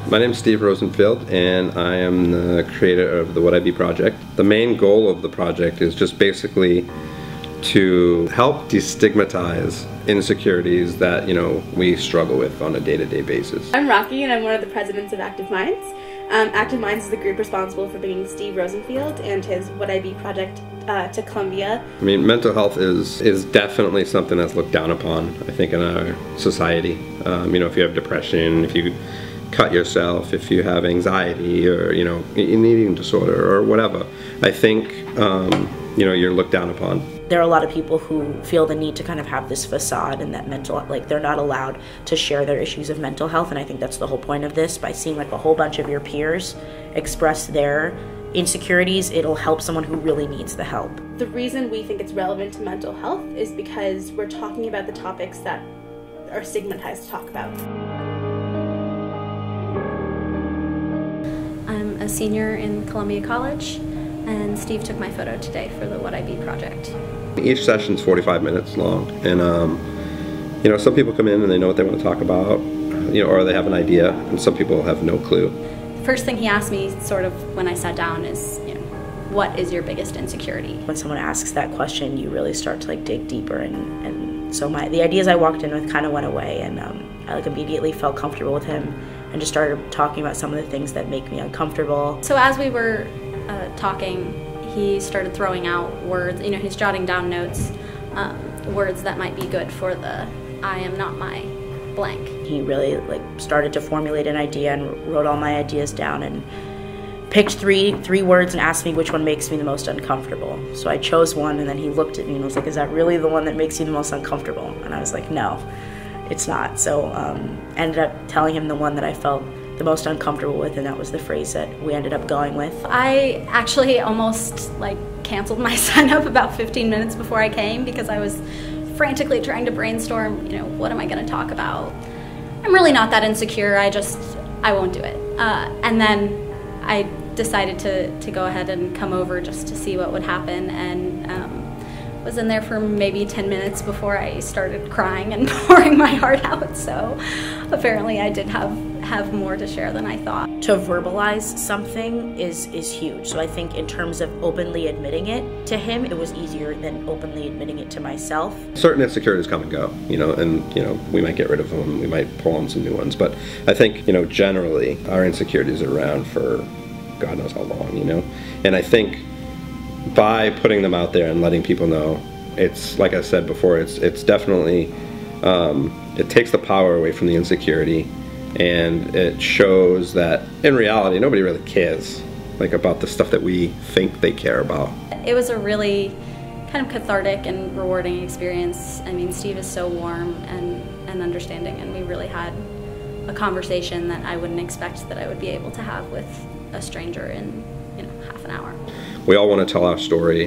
My name is Steve Rosenfield, and I am the creator of the Would I Be project. The main goal of the project is just basically to help destigmatize insecurities that, we struggle with on a day-to-day basis. I'm Rocky, and I'm one of the presidents of Active Minds. Active Minds is the group responsible for bringing Steve Rosenfield and his Would I Be project to Columbia. I mean, mental health is definitely something that's looked down upon, I think, in our society. If you have depression, if you cut yourself, if you have anxiety, or an eating disorder, or whatever, I think you're looked down upon. There are a lot of people who feel the need to kind of have this facade and that they're not allowed to share their issues of mental health, and I think that's the whole point of this. By seeing a whole bunch of your peers express their insecurities, it'll help someone who really needs the help. The reason we think it's relevant to mental health is because we're talking about the topics that are stigmatized to talk about. I'm a senior in Columbia College, and Steve took my photo today for the Would I Be project. Each session's 45 minutes long, and some people come in and they know what they want to talk about, or they have an idea, and some people have no clue. The first thing he asked me sort of when I sat down is, what is your biggest insecurity? When someone asks that question, you really start to dig deeper, and so the ideas I walked in with kind of went away, and I immediately felt comfortable with him and just started talking about some of the things that make me uncomfortable. So as we were talking, he started throwing out words, he's jotting down notes, words that might be good for the I am not my blank. He really started to formulate an idea and wrote all my ideas down and picked three words and asked me which one makes me the most uncomfortable. So I chose one, and then he looked at me and was like, is that really the one that makes you the most uncomfortable? And I was like, no, it's not. So ended up telling him the one that I felt the most uncomfortable with, and that was the phrase that we ended up going with. I actually almost canceled my sign up about 15 minutes before I came because I was frantically trying to brainstorm, what am I going to talk about? I'm really not that insecure, I won't do it. And then I decided to go ahead and come over just to see what would happen, and was in there for maybe 10 minutes before I started crying and pouring my heart out. So apparently I did have more to share than I thought. To verbalize something is huge. So I think in terms of openly admitting it to him, it was easier than openly admitting it to myself. Certain insecurities come and go, and we might get rid of them, we might pull on some new ones, but I think, generally our insecurities are around for God knows how long, and I think by putting them out there and letting people know, it's, like I said before, it's definitely, it takes the power away from the insecurity, and it shows that in reality nobody really cares about the stuff that we think they care about. It was a really kind of cathartic and rewarding experience. I mean, Steve is so warm and understanding, and we really had a conversation that I wouldn't expect that I would be able to have with a stranger in half an hour. We all want to tell our story,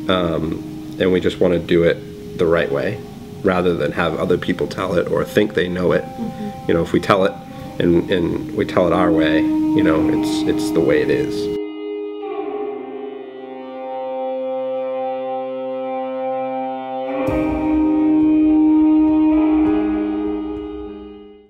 and we just want to do it the right way, rather than have other people tell it or think they know it. Mm-hmm. If we tell it and we tell it our way, it's the way it is.